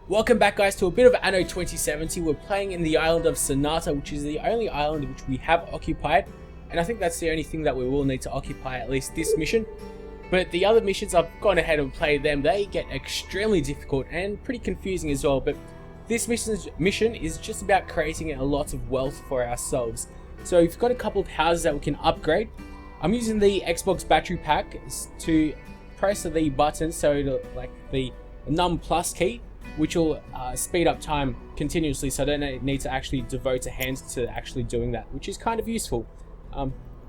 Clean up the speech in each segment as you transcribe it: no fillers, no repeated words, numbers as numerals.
Welcome back, guys, to a bit of Anno 2070. We're playing in the island of Sonata, which is the only island which we have occupied, and I think that's the only thing that we will need to occupy, at least this mission. But the other missions, I've gone ahead and played them. They get extremely difficult and pretty confusing as well, but this mission is just about creating a lot of wealth for ourselves. So we've got a couple of houses that we can upgrade. I'm using the Xbox battery pack to press the button, so like the num plus key, which will speed up time continuously, so I don't need to actually devote a hand to actually doing that, which is kind of useful.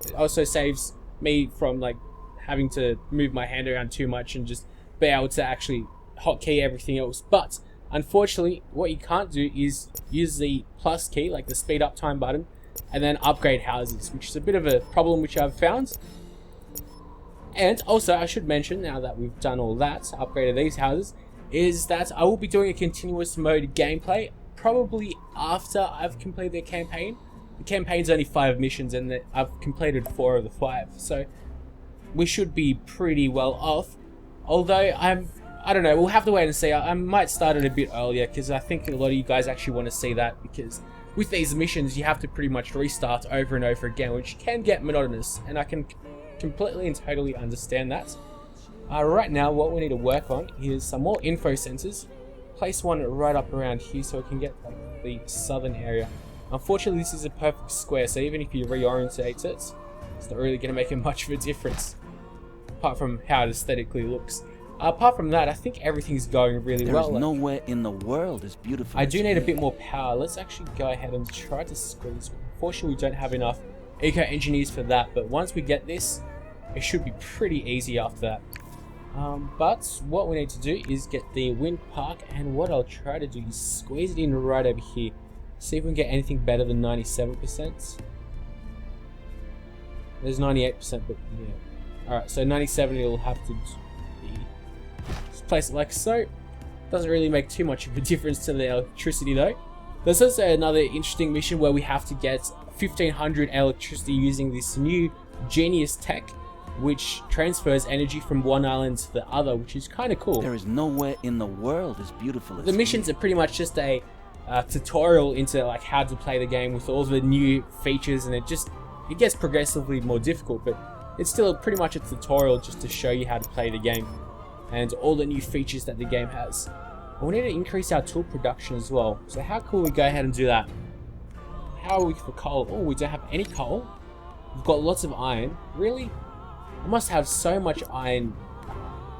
It also saves me from like having to move my hand around too much and just be able to actually hotkey everything else. But unfortunately, what you can't do is use the plus key, like the speed up time button, and then upgrade houses, which is a bit of a problem which I've found. And also, I should mention, now that we've done all that, upgraded these houses, is that I will be doing a continuous mode gameplay probably after I've completed the campaign. The campaign's only 5 missions and I've completed 4 of the 5, so we should be pretty well off. Although I don't know, we'll have to wait and see. I might start it a bit earlier because I think a lot of you guys actually want to see that, because with these missions you have to pretty much restart over and over again, which can get monotonous, and I can completely and totally understand that. Right now, what we need to work on is some more info sensors. Place one right up around here so we can get like the southern area. Unfortunately, this is a perfect square, so even if you reorientate it, it's not really going to make much of a difference, apart from how it aesthetically looks. Apart from that, I think everything's going really well. There's nowhere in the world as beautiful I as do need a here. bit more power. Let's actually go ahead and try to squeeze. Unfortunately, we don't have enough eco-engineers for that, but once we get this, it should be pretty easy after that. But what we need to do is get the wind park, and what I'll try to do is squeeze it in right over here. See if we can get anything better than 97%. There's 98%, but yeah. Alright, so 97 it'll have to be. Just place it like so. Doesn't really make too much of a difference to the electricity though. There's also another interesting mission where we have to get 1500 electricity using this new genius tech, which transfers energy from one island to the other, which is kind of cool. There is nowhere in the world as beautiful as The missions are pretty much just a tutorial into like how to play the game with all the new features, and it gets progressively more difficult, but it's still pretty much a tutorial just to show you how to play the game and all the new features that the game has. And we need to increase our tool production as well. So how cool we go ahead and do that? How are we for coal? Oh, we don't have any coal. We've got lots of iron. Really? I must have so much iron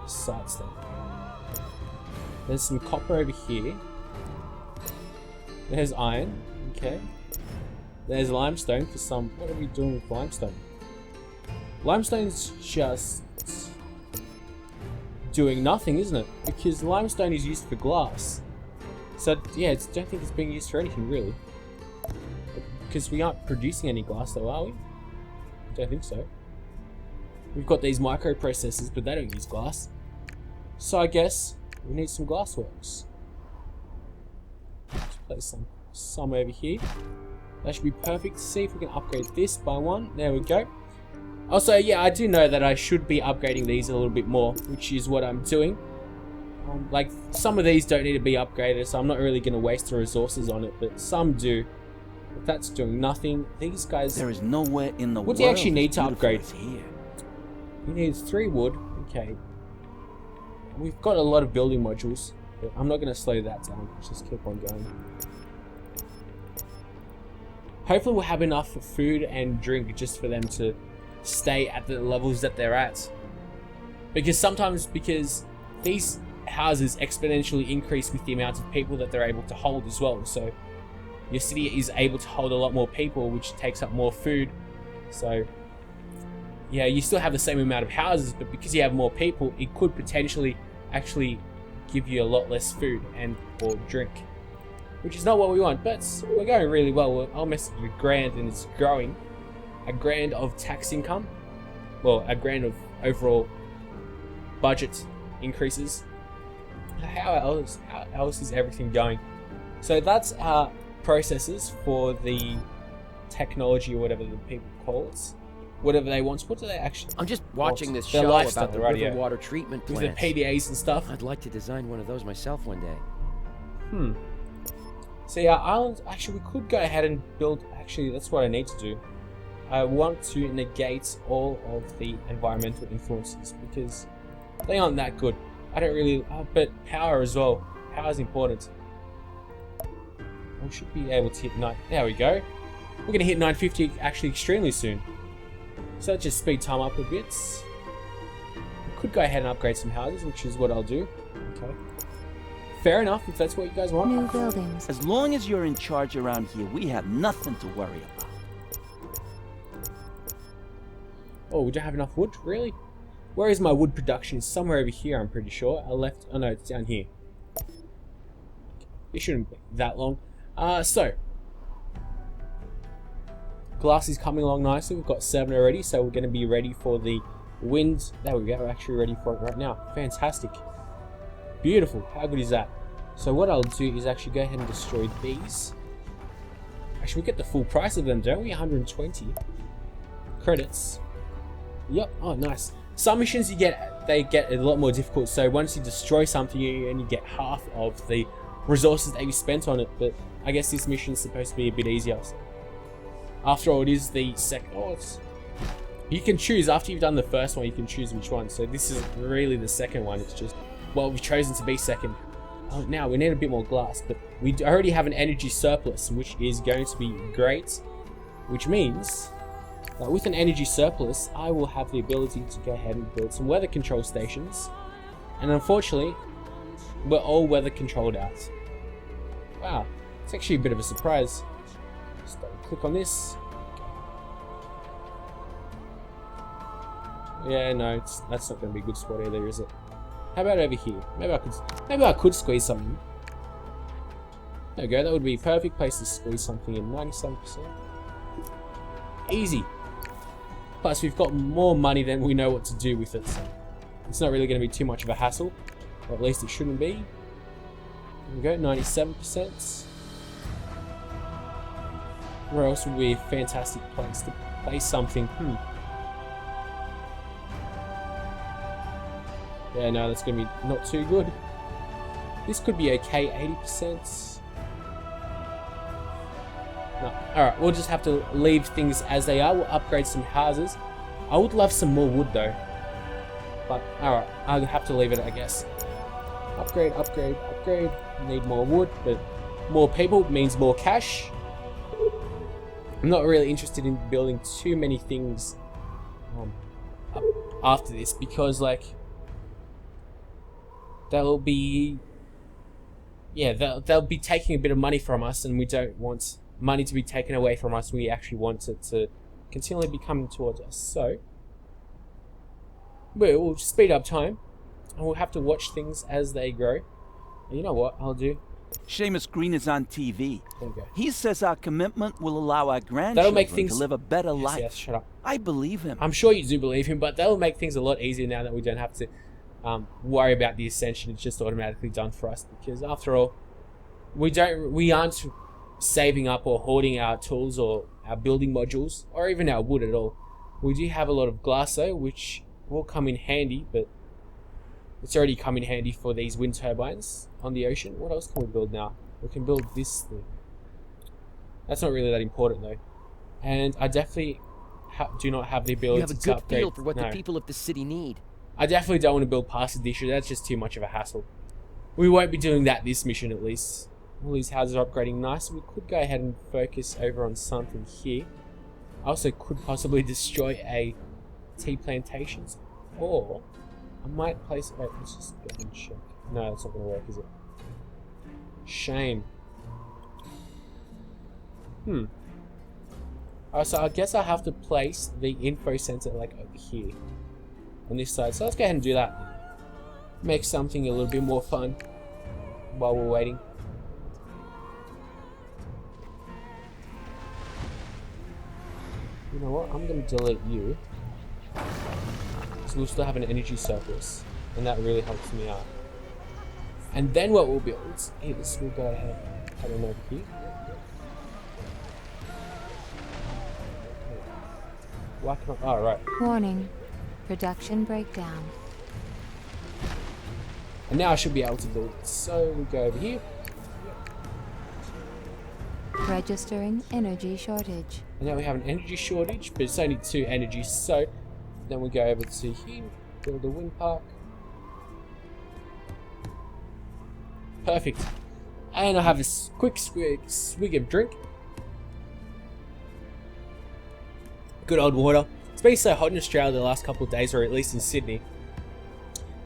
sites there. There's some copper over here. There's iron. Okay. There's limestone for some. What are we doing with limestone? Limestone's just doing nothing, isn't it? Because limestone is used for glass. So yeah, I don't think it's being used for anything really. Because we aren't producing any glass though, are we? Don't think so. We've got these microprocessors, but they don't use glass. So I guess we need some glassworks. Let's place some over here. That should be perfect. See if we can upgrade this by 1. There we go. Also, yeah, I do know that I should be upgrading these a little bit more, which is what I'm doing. Like, some of these don't need to be upgraded, so I'm not really going to waste the resources on it, but some do. But that's doing nothing. These guys... There is nowhere in the world. What do you actually need to upgrade? Here. You need 3 wood. Okay. We've got a lot of building modules, but I'm not going to slow that down. Let's just keep on going. Hopefully we'll have enough for food and drink just for them to stay at the levels that they're at. Because sometimes, because these houses exponentially increase with the amount of people that they're able to hold as well. So your city is able to hold a lot more people, which takes up more food. So yeah, you still have the same amount of houses, but because you have more people, it could potentially actually give you a lot less food and or drink, which is not what we want. But we're going really well. We're almost at $1,000 and it's growing. $1,000 of tax income, well, $1,000 of overall budget increases. How else is everything going? So that's our processes for the technology, or whatever the people call it. Whatever they want. What do they actually... I'm just watching this Their show lifestyle, about the right, river yeah. water treatment With the plants. PDAs and stuff. I'd like to design one of those myself one day. See, our island, actually, we could go ahead and build, actually, that's what I need to do. I want to negate all of the environmental influences because they aren't that good. I don't really, but power as well. Power is important. We should be able to hit 9, there we go. We're going to hit 950 actually extremely soon. So that just speed time up a bit. We could go ahead and upgrade some houses, which is what I'll do. Okay. Fair enough, if that's what you guys want. New buildings. As long as you're in charge around here, we have nothing to worry about. Oh, we don't have enough wood? Really? Where is my wood production? It's somewhere over here, I'm pretty sure. I left... Oh no, it's down here. It shouldn't be that long. So... Glass is coming along nicely. We've got 7 already, so we're going to be ready for the wind. There we go, we're actually ready for it right now. Fantastic. Beautiful. How good is that? So what I'll do is actually go ahead and destroy these. Actually, we get the full price of them, don't we? 120 credits. Yep. Oh, nice. Some missions they get a lot more difficult. So once you destroy something, you only get half of the resources that you spent on it. But I guess this mission is supposed to be a bit easier. So after all, it is the second. Oh, you can choose after you've done the first one. You can choose which one. So this is really the second one. It's just, well, we've chosen to be second. Oh, now we need a bit more glass, but we already have an energy surplus, which is going to be great. Which means that with an energy surplus, I will have the ability to go ahead and build some weather control stations. And unfortunately, we're all weather controlled out. Wow, it's actually a bit of a surprise. Just click on this. Yeah, no, that's not going to be a good spot either, is it? How about over here? Maybe I could squeeze something. There we go. That would be a perfect place to squeeze something in. 97%. Easy. Plus, we've got more money than we know what to do with it. So it's not really going to be too much of a hassle. Or at least it shouldn't be. There we go. 97%. Where else would be a fantastic place to place something? Yeah, no, that's going to be not too good. This could be okay, 80%. No, alright, we'll just have to leave things as they are. We'll upgrade some houses. I would love some more wood though. But, alright, I'll have to leave it, I guess. Upgrade, upgrade, upgrade. Need more wood, but more people means more cash. I'm not really interested in building too many things after this because, like, they'll be taking a bit of money from us, and we don't want money to be taken away from us. We actually want it to continually be coming towards us. So we'll speed up time, and we'll have to watch things as they grow. And you know what I'll do? Seamus Green is on TV. There we go. He says our commitment will allow our grandchildren to live a better life. Yes, shut up. I believe him. I'm sure you do believe him, but that'll make things a lot easier now that we don't have to worry about the ascension. It's just automatically done for us, because after all, we aren't saving up or hoarding our tools or our building modules or even our wood at all. We do have a lot of glass though, which will come in handy, but it's already come in handy for these wind turbines on the ocean. What else can we build now? We can build this thing. That's not really that important though, and I definitely do not have the ability to upgrade. You have a good feel for what the people of the city need. I definitely don't want to build past the issue. That's just too much of a hassle. We won't be doing that this mission, at least. All these houses are upgrading nice. We could go ahead and focus over on something here. I also could possibly destroy a tea plantations, or I might place. Wait, let's just go and check. No, that's not going to work, is it? Shame. So I guess I have to place the info center like over here on this side. So let's go ahead and do that. Make something a little bit more fun while we're waiting. You know what? I'm going to delete you. So we'll still have an energy surplus, and that really helps me out. And then what we'll build is we'll go ahead and head on over here. Why can't I? Oh, right. Warning. Production breakdown. And now I should be able to build it. So we go over here. Registering energy shortage. And now we have an energy shortage, but it's only 2 energy, so then we go over to here, build a wind park. Perfect. And I have a quick swig of drink. Good old water. It's been so hot in Australia the last couple of days, or at least in Sydney.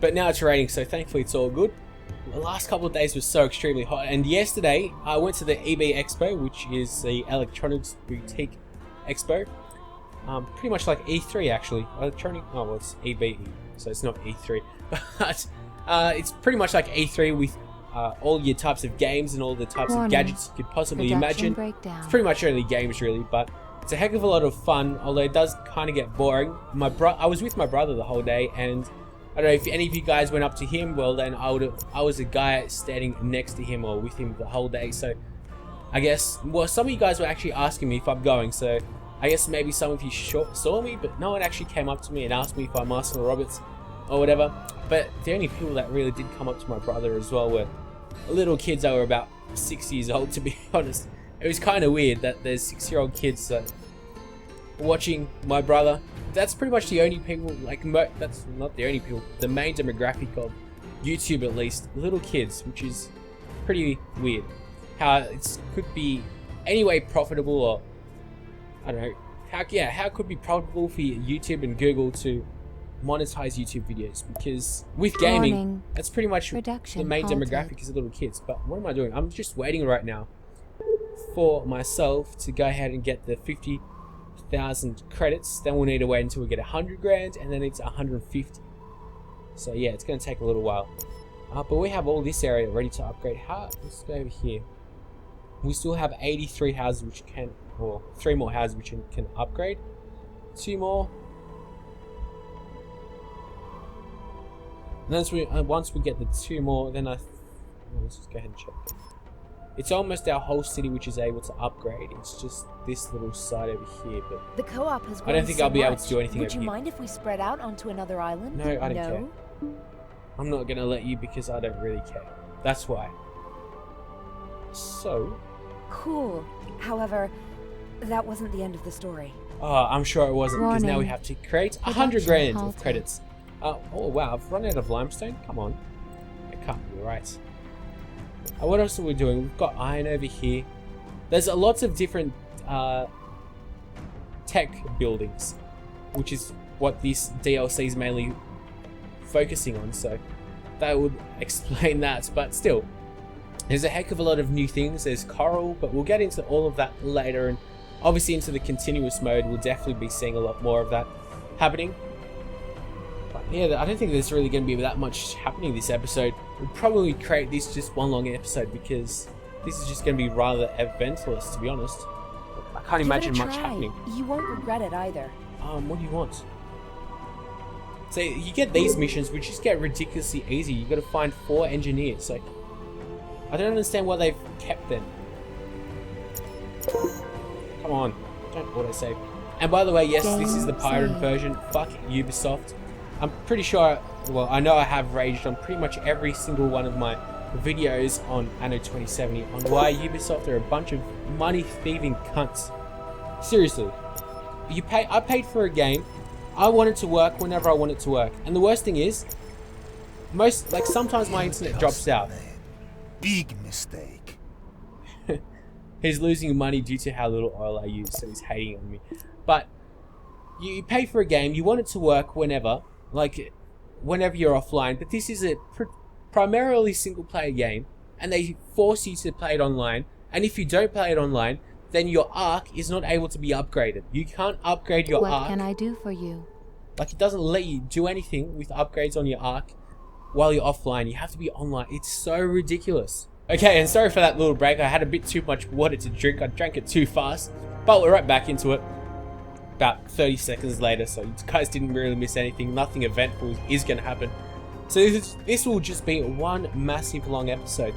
But now it's raining, so thankfully it's all good. The last couple of days was so extremely hot, and yesterday I went to the EB Expo, which is the Electronics Boutique Expo. Pretty much like E3 actually. Well, it's EBE, so it's not E3. But it's pretty much like E3 with all your types of games and all the types of gadgets you could possibly imagine. It's pretty much only games really, but it's a heck of a lot of fun, although it does kind of get boring. I was with my brother the whole day, and I don't know if any of you guys went up to him. Well, then I was a guy standing next to him or with him the whole day. So I guess, well, some of you guys were actually asking me if I'm going. So I guess maybe some of you saw me, but no one actually came up to me and asked me if I'm Arsenalrobert or whatever. But the only people that really did come up to my brother as well were little kids that were about 6 years old, to be honest. It was kind of weird that there's 6-year-old kids watching my brother. That's pretty much the only people, like, that's not the only people, the main demographic of YouTube at least, little kids, which is pretty weird. How it could be anyway profitable, or I don't know, how it could be profitable for YouTube and Google to monetize YouTube videos, because with gaming, that's pretty much the main demographic is little kids. But what am I doing? I'm just waiting right now for myself to go ahead and get the 50,000 credits. Then we'll need to wait until we get 100 grand, and then it's 150. So yeah, it's going to take a little while. But we have all this area ready to upgrade. Let's go over here. We still have 83 houses which can, or 3 more houses which can upgrade. 2 more. And once we get the 2 more, then let's just go ahead and check. It's almost our whole city which is able to upgrade. It's just this little side over here, but the co-op has grown I don't think I'll be able to do anything over here. Would you mind if we spread out onto another island? No, I don't care. I'm not gonna let you because I don't really care. That's why. So cool. However, that wasn't the end of the story. Oh, I'm sure it wasn't, because now we have to create 100 grand of credits. Oh wow, I've run out of limestone? Come on. It can't be right. What else are we doing? We've got iron over here. There's lots of different tech buildings, which is what this DLC is mainly focusing on, so that would explain that. But still, there's a heck of a lot of new things. There's coral, but we'll get into all of that later, and obviously into the continuous mode we'll definitely be seeing a lot more of that happening. But yeah, I don't think there's really going to be that much happening this episode. We'll probably create this just one long episode, because this is just going to be rather eventless, to be honest. I can't imagine much happening. You won't regret it either. What do you want? So you get these missions which just get ridiculously easy. You got to find 4 engineers. So I don't understand why they've kept them. Come on, don't autosave. And by the way, yes, this is the pirated version. Fuck Ubisoft. I'm pretty sure, well, I know I have raged on pretty much every single one of my videos on Anno 2070 on why Ubisoft are a bunch of money thieving cunts. Seriously. I paid for a game. I want it to work whenever I want it to work. And the worst thing is, sometimes my internet drops out. Big mistake. He's losing money due to how little oil I use, so he's hating on me. But you pay for a game, you want it to work whenever, whenever you're offline. But this is a primarily single-player game, and they force you to play it online. And if you don't play it online, then your Ark is not able to be upgraded. You can't upgrade your Ark. What can I do for you? It doesn't let you do anything with upgrades on your Ark while you're offline. You have to be online. It's so ridiculous. Okay, and sorry for that little break. I had a bit too much water to drink. I drank it too fast. But we're right back into it. About 30 seconds later, so you guys didn't really miss anything. Nothing eventful is going to happen. So this will just be one massive long episode.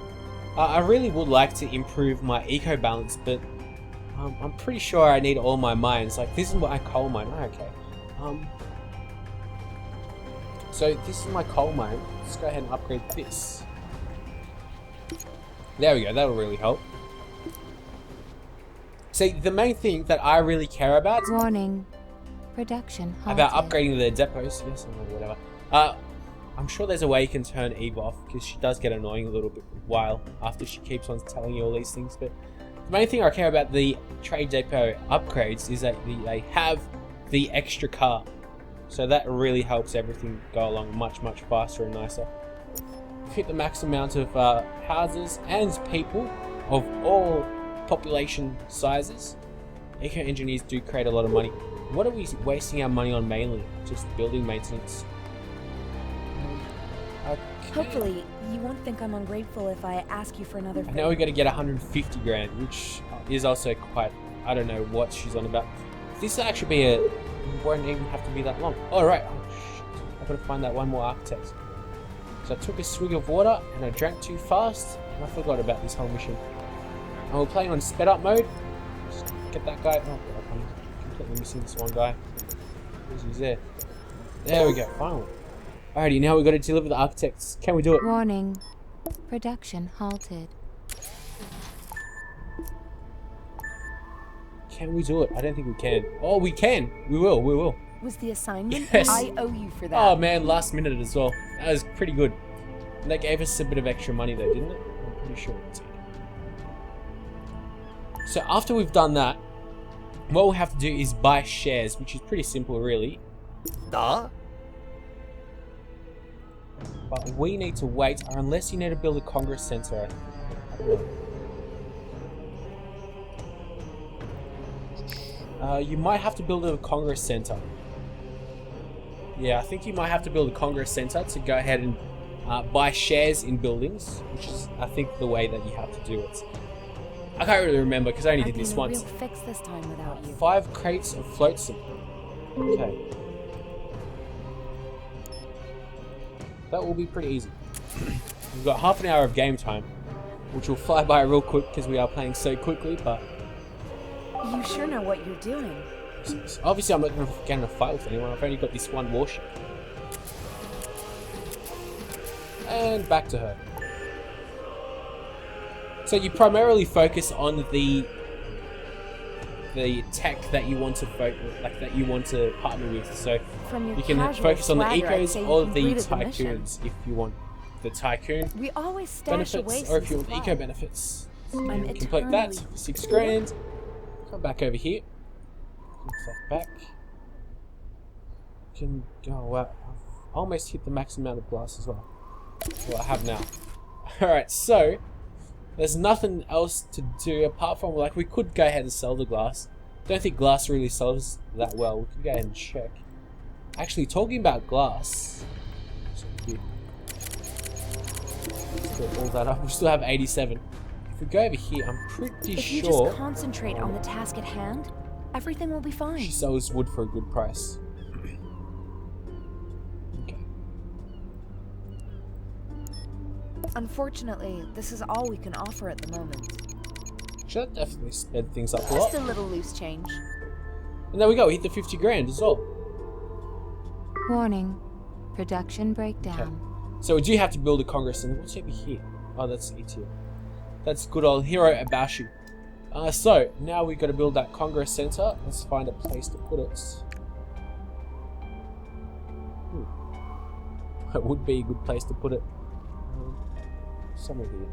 I really would like to improve my eco balance, but I'm pretty sure I need all my mines. This is my coal mine. Oh, okay. So this is my coal mine. Let's go ahead and upgrade this. There we go. That'll really help. See, the main thing that I really care about... Warning. Production halted. About upgrading the depots, yes, or whatever. I'm sure there's a way you can turn Eve off, because she does get annoying a little bit while after she keeps on telling you all these things. But the main thing I care about the trade depot upgrades is that they have the extra car. So that really helps everything go along much faster and nicer. We've hit the max amount of houses and people of all population sizes. Eco engineers do create a lot of money. What are we wasting our money on mainly? Just building maintenance. Okay. Hopefully, you won't think I'm ungrateful if I ask you for another favor. Now we got to get 150 grand, which is also quite... I don't know what she's on about. This will actually be a... It won't even have to be that long. Alright. Oh, shit. I've got to find that one more architect. So I took a swig of water and I drank too fast and I forgot about this whole mission. And we're playing on sped up mode. Just get that guy. Oh god, I'm completely missing this one guy. He's there. There we go, finally. Alrighty, now we've got to deliver the architects. Can we do it? Warning. Production halted. Can we do it? I don't think we can. Oh, we can. We will. Was the assignment? Yes. I owe you for that. Oh man, last minute as well. That was pretty good. And they gave us a bit of extra money though, didn't it? I'm pretty sure it did. So after we've done that, what we'll have to do is buy shares, which is pretty simple really. But we need to wait, or unless you need to build a Congress Center. I don't know. You might have to build a Congress Center. Yeah, I think you might have to build a Congress Center to go ahead and buy shares in buildings, which is, I think, the way that you have to do it. I can't really remember because I only did this once. Real fix this time without you. 5 crates of flotsam. Okay. That will be pretty easy. We've got half an hour of game time, which will fly by real quick because we are playing so quickly, but... You sure know what you're doing. Obviously, I'm not going to get in a fight with anyone. I've only got this one warship. And back to her. So you primarily focus on the tech that you want to that you want to partner with. So you can focus on the ecos or the tycoons if you want the tycoon benefits, or if you want the eco benefits. Complete that for 6 grand. Come back over here. Back. Can go. Oh, wow. I've almost hit the max amount of glass as well. Well, I have now. Alright, so there's nothing else to do apart from, like, we could go ahead and sell the glass. Don't think glass really sells that well. We can go ahead and check. Actually, talking about glass. Let's all that up. We still have 87. If we go over here, I'm pretty sure. If you just concentrate on the task at hand, everything will be fine. She sells wood for a good price. Okay. Unfortunately, this is all we can offer at the moment. Should definitely sped things up a lot. Just a little loose change. And there we go, we hit the 50 grand as well. Warning. Production breakdown. Okay. So we do have to build a Congress, and what's over here? Oh, that's it here. That's good old Hero Abashi. So, now we've got to build that Congress Center. Let's find a place to put it. That would be a good place to put it. Somewhere here.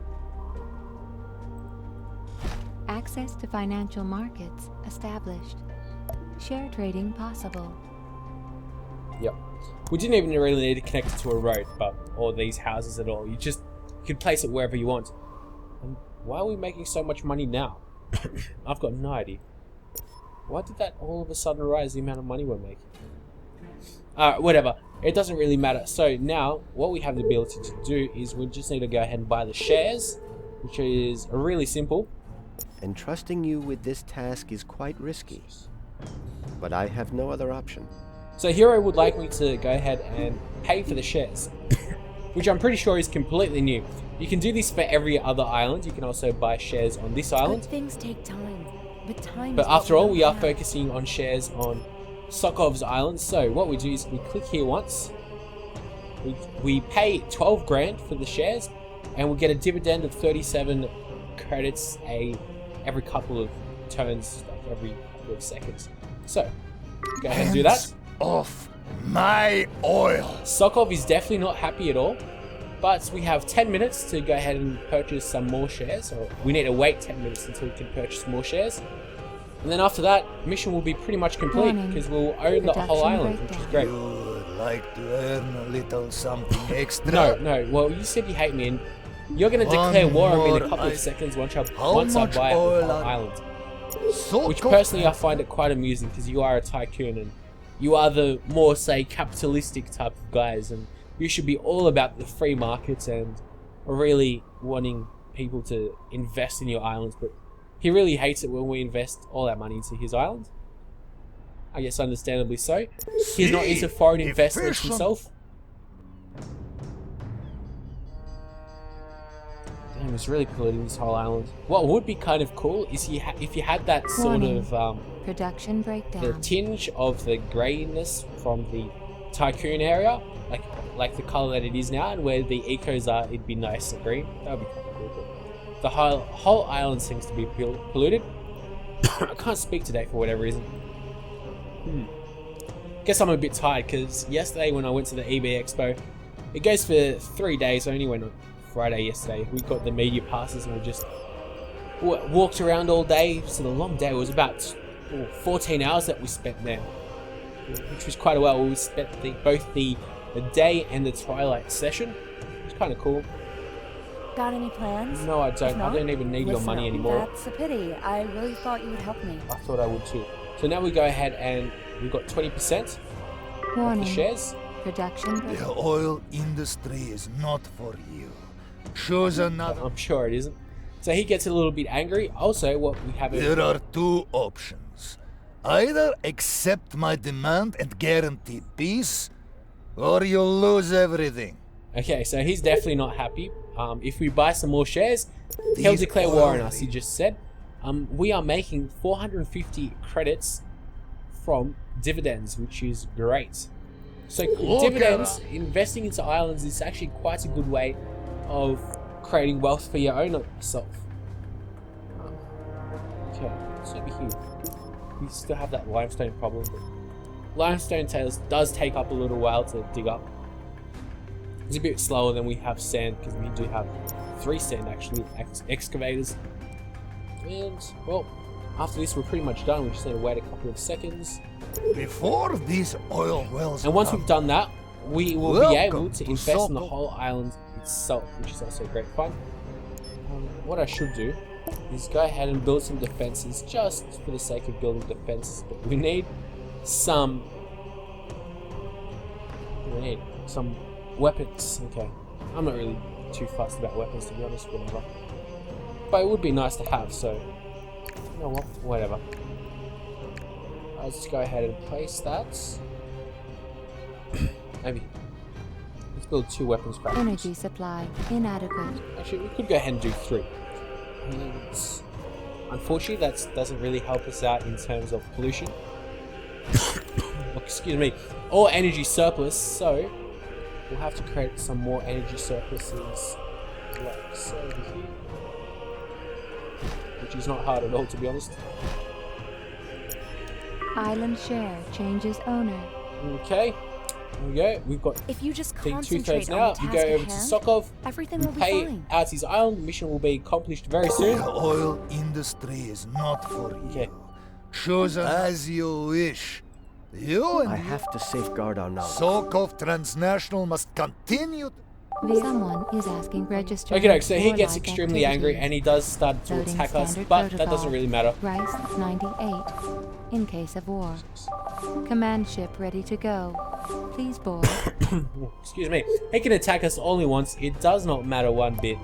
Access to financial markets established. Share trading possible. Yep. We didn't even really need to connect it to a road, or these houses at all. You could place it wherever you want. And why are we making so much money now? I've got no idea. Why did that all of a sudden rise the amount of money we're making? Whatever. It doesn't really matter. So now, what we have the ability to do is we just need to go ahead and buy the shares, which is really simple. Entrusting you with this task is quite risky, but I have no other option. So Hero would like me to go ahead and pay for the shares, which I'm pretty sure is completely new. You can do this for every other island. You can also buy shares on this island. But things take time. But after all, we are focusing on shares on Sokov's island. So what we do is we click here once. We pay 12 grand for the shares, and we get a dividend of 37 credits every couple of turns like every couple of seconds. So, go ahead and do that. Off my oil. Sokov is definitely not happy at all, but we have 10 minutes to go ahead and purchase some more shares, or we need to wait 10 minutes until we can purchase more shares. And then after that, mission will be pretty much complete because we'll own the whole island, which is great. You would like to earn a little something extra? No. Well, you said you hate me, and you're going to declare war on me in a couple of seconds once I buy the whole island. Which personally I find it quite amusing because you are a tycoon and you are the more, say, capitalistic type of guys, and you should be all about the free markets and really wanting people to invest in your islands, but he really hates it when we invest all our money into his island. I guess understandably so. He's not into foreign investments himself. Damn, it's really polluting this whole island. What would be kind of cool is if you had that sort of production breakdown, the tinge of the greyness from the tycoon area, like the color that it is now, and where the ecos are, it'd be nice and green. That would be kind of cool. But the whole island seems to be polluted. I can't speak today for whatever reason. Guess I'm a bit tired because yesterday when I went to the EB Expo, it goes for 3 days. I only went on Friday yesterday. We got the media passes and we just walked around all day. It's a long day. It was about 14 hours that we spent there, which was quite a while. We spent both the day and the twilight session. It's kind of cool. Got any plans? No, I don't. I don't even need your money anymore. That's a pity. I really thought you would help me. I thought I would too. So now we go ahead and we've got 20% of the shares. Production. The oil industry is not for you. Choose another. I'm sure it isn't. So he gets a little bit angry. Also, what we have. There are two options. Either accept my demand and guarantee peace, or you'll lose everything. Okay, so he's definitely not happy. If we buy some more shares, he'll declare war on us, he just said. We are making 450 credits from dividends, which is great. So dividends, investing into islands is actually quite a good way of creating wealth for your own self. Okay, let's over here. We still have that limestone problem, but limestone does take up a little while to dig up. It's a bit slower than we have sand because we do have 3 sand actually excavators. And well, after this we're pretty much done. We just need to wait a couple of seconds. Before these oil wells, and once we've done that, we will be able to invest in the whole island itself, which is also great fun. What I should do is go ahead and build some defenses just for the sake of building defenses. But we need some weapons. Okay, I'm not really too fussed about weapons, to be honest, whatever. But it would be nice to have, so you know what, whatever. Let's just go ahead and place that. Maybe let's build 2 weapons factories. Energy supply inadequate. Actually, we could go ahead and do 3. And unfortunately, that doesn't really help us out in terms of pollution. Excuse me, or energy surplus. So we'll have to create some more energy surpluses, like so over here, which is not hard at all, to be honest. Island share changes owner. Okay, here we go. We've got if you just 2/3 now. We go over to Sokov. Everything will be pay fine. out his island. Mission will be accomplished very soon. The oil industry is not for you. Okay. Choose as you wish. You and I have to safeguard our knowledge. Sokov Transnational must continue. Someone is asking register. Okay, so he gets extremely angry and he does start to attack us, but that doesn't really matter. Rice 98. In case of war. Command ship ready to go. Please board. Excuse me. He can attack us only once. It does not matter one bit.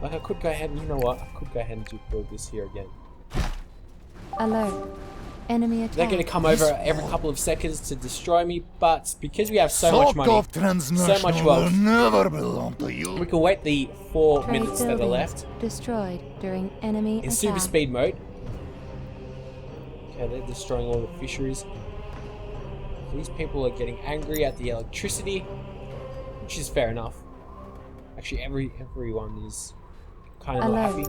Like I could go ahead and, you know what? I could go ahead and build this here again. Alert. Enemy attack. They're going to come over every couple of seconds to destroy me, but because we have so much money, so much wealth, never belong to you. we can wait the 4 Trade minutes that are left destroyed during enemy in attack. super speed mode. Okay, they're destroying all the fisheries. These people are getting angry at the electricity, which is fair enough. Actually, everyone is kind of not happy.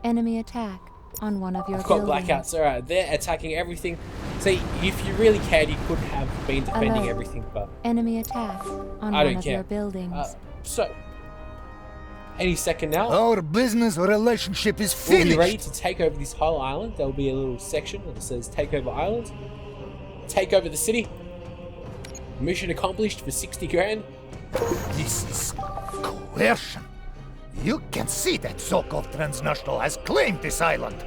Enemy attack on one of your I've got buildings. blackouts. Alright, they're attacking everything. See, if you really cared, you could have been defending Alert. everything, but Enemy attack on I one don't of care. your buildings. So, any second now, Our business relationship is we'll finished. be ready to take over this whole island. There'll be a little section that says take over island. Take over the city. Mission accomplished for 60 grand. This is coercion. You can see that so-called transnational has claimed this island.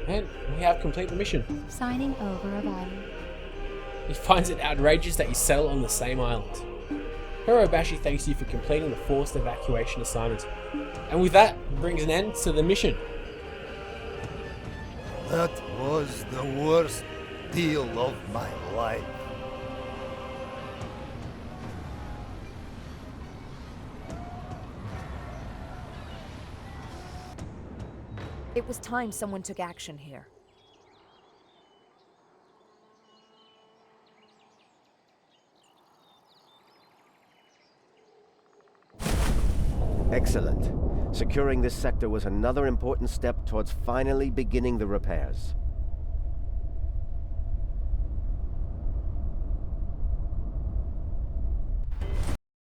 And we have completed the mission. Signing over of island. He finds it outrageous that you settle on the same island. Hirobashi thanks you for completing the forced evacuation assignment. And with that, brings an end to the mission. That was the worst deal of my life. It was time someone took action here. Excellent. Securing this sector was another important step towards finally beginning the repairs.